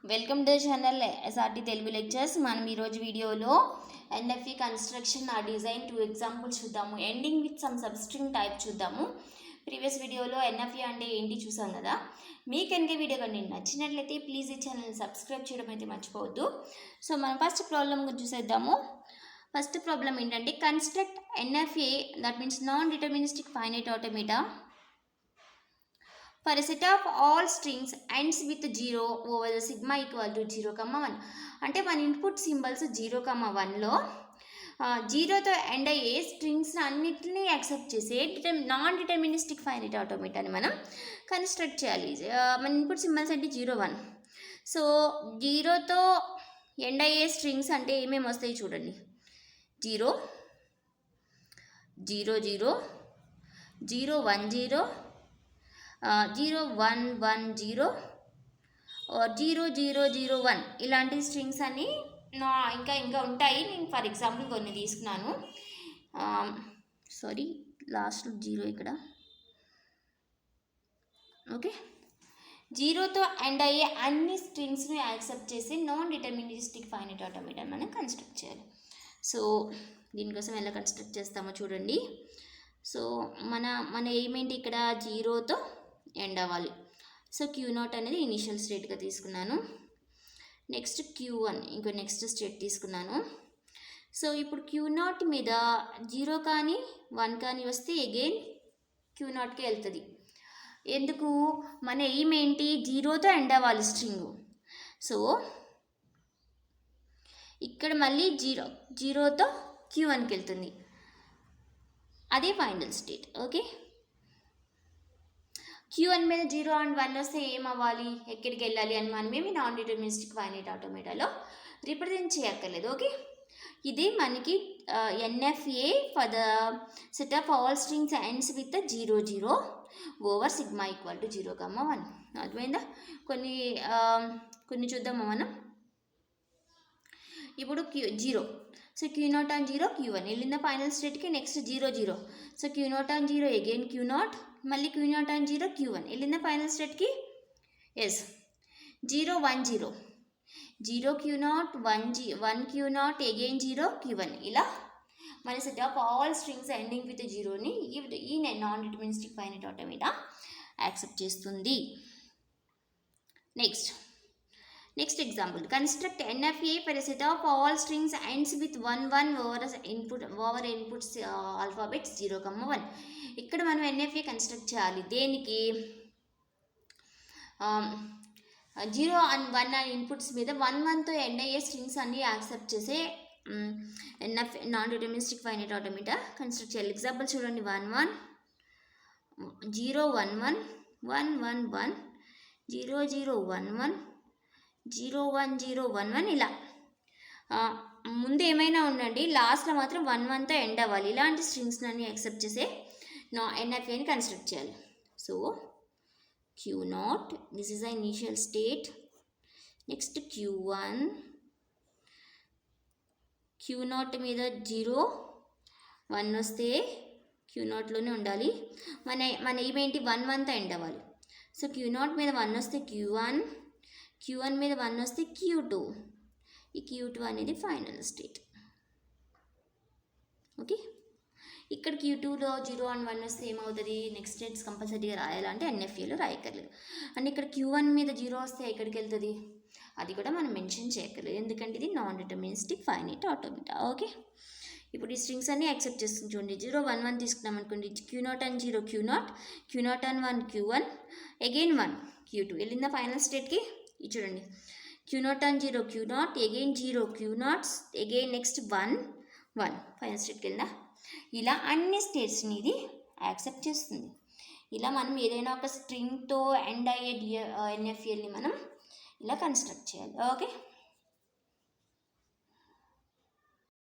Welcome to channel SRT Telugu Lectures. మనం ఈరోజు వీడియోలో NFA కన్స్ట్రక్షన్ ఆ డిజైన్ 2 ఎగ్జాంపుల్స్ చూద్దాము. Ending with some substring type చూద్దాము. ప్రీవియస్ వీడియోలో NFA అంటే ఏంటి చూసాం కదా. మీకు కనుక వీడియో కానీ నచ్చినట్లయితే ప్లీజ్ ఈ ఛానల్ని సబ్స్క్రైబ్ చేయడం అయితే మర్చిపోవద్దు. సో మనం ఫస్ట్ ప్రాబ్లం గురించి చూసేద్దాము. ఫస్ట్ ప్రాబ్లం ఏంటంటే construct NFA, that means non deterministic finite automata for a set of all strings ends with 0 over the sigma equal to 0, 1. అంటే మన ఇన్పుట్ సింబల్స్ 0, 1లో జీరోతో ఎండ్ అయ్యే స్ట్రింగ్స్ అన్నిటినీ యాక్సెప్ట్ చేసే non deterministic finite ఆటోమేటాని మనం construct చేయాలి. మన input symbols అంటే 0, 1. So జీరోతో end అయ్యే స్ట్రింగ్స్ అంటే ఏమేమి వస్తాయి చూడండి. 0, 0, 0, 0, 1, 0, 0, 1, 1, 0, 0, 0, 0, 1 ఇలాంటి స్ట్రింగ్స్ అన్ని ఇంకా ఉంటాయి. నేను ఫర్ ఎగ్జాంపుల్ కొన్ని తీసుకున్నాను. సారీ, లాస్ట్ 0 ఇక్కడ. ఓకే, జీరోతో ఎండ్ అయ్యే అన్ని స్ట్రింగ్స్ని యాక్సెప్ట్ చేసి నాన్ డిటర్మినిస్టిక్ ఫైనైట్ ఆటోమేటా మనం కన్స్ట్రక్ట్ చేయాలి. సో దీనికోసం ఎలా కన్స్ట్రక్ట్ చేస్తామో చూడండి. సో మన ఏమేంటి ఇక్కడ జీరోతో ఎండ్ అవ్వాలి. సో Q0 అనేది ఇనిషియల్ స్టేట్గా తీసుకున్నాను. నెక్స్ట్ Q1 ఇంకో నెక్స్ట్ స్టేట్ తీసుకున్నాను. సో ఇప్పుడు Q0 మీద 0 కానీ 1 కానీ వస్తే అగైన్ Q0కి వెళ్తుంది. ఎందుకు? మన ఎయిమ్ ఏంటి? జీరోతో ఎండ్ అవ్వాలి స్ట్రింగు. సో ఇక్కడ మళ్ళీ జీరోతో Q1కి వెళ్తుంది. అదే ఫైనల్ స్టేట్. ఓకే, Q1 మీద 0 and 1 వస్తే ఏమవ్వాలి, ఎక్కడికి వెళ్ళాలి అని మనమేమి నాన్ డిటర్మినిస్టిక్ ఫైనైట్ ఆటోమేటాలో రిప్రజెంట్ చేయక్కర్లేదు. ఓకే, ఇది మనకి NFA for the set of all strings ends with 0, 0 over sigma equal to 0, 1. అర్థమైందా? కొన్ని చూద్దామా మనం. ఇప్పుడు 0, సో Q0 and 0, Q1 వెళ్ళిన ఫైనల్ స్టేట్కి. Next 0, 0, so Q0 and 0 again Q0, మళ్ళీ Q0 and 0, Q1 వెళ్ళిన ఫైనల్ స్టేట్కి. Yes, 0, 1, 0, 0 Q0, 1 Q0 again 0, Q1 ఇలా మన set of all strings ending with 0ని ఈ non deterministic finite automata accept చేస్తుంది. Next example, construct NFA for a set of all strings ends with 1, 1 over inputs alphabets 0, 1. ఇక్కడ మనం NFA construct చేయాలి. దేనికి? 0 and 1 అనే ఇన్పుట్స్ మీద 1, 1తో ఎండ్ అయ్యే స్ట్రింగ్స్ అన్నీ యాక్సెప్ట్ చేసే NFA non deterministic finite automata construct చేయాలి. ఎగ్జాంపుల్ చూడండి. 1, 1, 0, 1, 1, 1, 1, 1, 0, 0, 1, 1, 0, 1, 0, 1, 1 ఇలా. ముందు ఏమైనా ఉండండి, లాస్ట్లో మాత్రం 1, 1తో ఎండ్ అవ్వాలి. ఇలాంటి స్ట్రింగ్స్ అన్ని యాక్సెప్ట్ చేసే NFAని కన్స్ట్రక్ట్ చేయాలి. So Q0, this is the initial state. Next Q1, Q0 మీద 0, 1 వస్తే Q0లోనే ఉండాలి. మన ఏమేంటి? 1, 1తో ఎండ్ అవ్వాలి. సో Q0 మీద 1 వస్తే Q1 మీద 1 వస్తే Q2. ఈ Q2 అనేది ఫైనల్ స్టేట్. ఓకే, ఇక్కడ Q2లో 0 and 1 వస్తే ఏమవుతుంది? నెక్స్ట్ స్టేట్స్ కంపల్సరీగా రాయాలంటే NFAలో రాయక్కర్లేదు. అండ్ ఇక్కడ Q1 మీద 0 వస్తే ఎక్కడికి వెళ్తుంది? అది కూడా మనం మెన్షన్ చేయక్కర్లేదు, ఎందుకంటే ఇది non deterministic finite automata. Okay, ఇప్పుడు ఈ స్ట్రింగ్స్ అన్నీ యాక్సెప్ట్ చేస్తుంది. చూడండి, 0, 1, 1 తీసుకున్నాం అనుకోండి. Q0 and 0, Q0 and 1, Q1 again 1, Q2 వెళ్ళిందా ఫైనల్ స్టేట్కి. ఇది చూడండి, Q0 and 0, Q0 again 0, Q0 again next 1, 1 final స్టేట్కి వెళ్ళిందా. ఇలా అన్ని స్టేట్స్ని ఇది యాక్సెప్ట్ చేస్తుంది. ఇలా మనం ఏదైనా ఒక స్ట్రింగ్తో ఎండ్ అయ్యే NFAని మనం ఇలా కన్స్ట్రక్ట్ చేయాలి. ఓకే.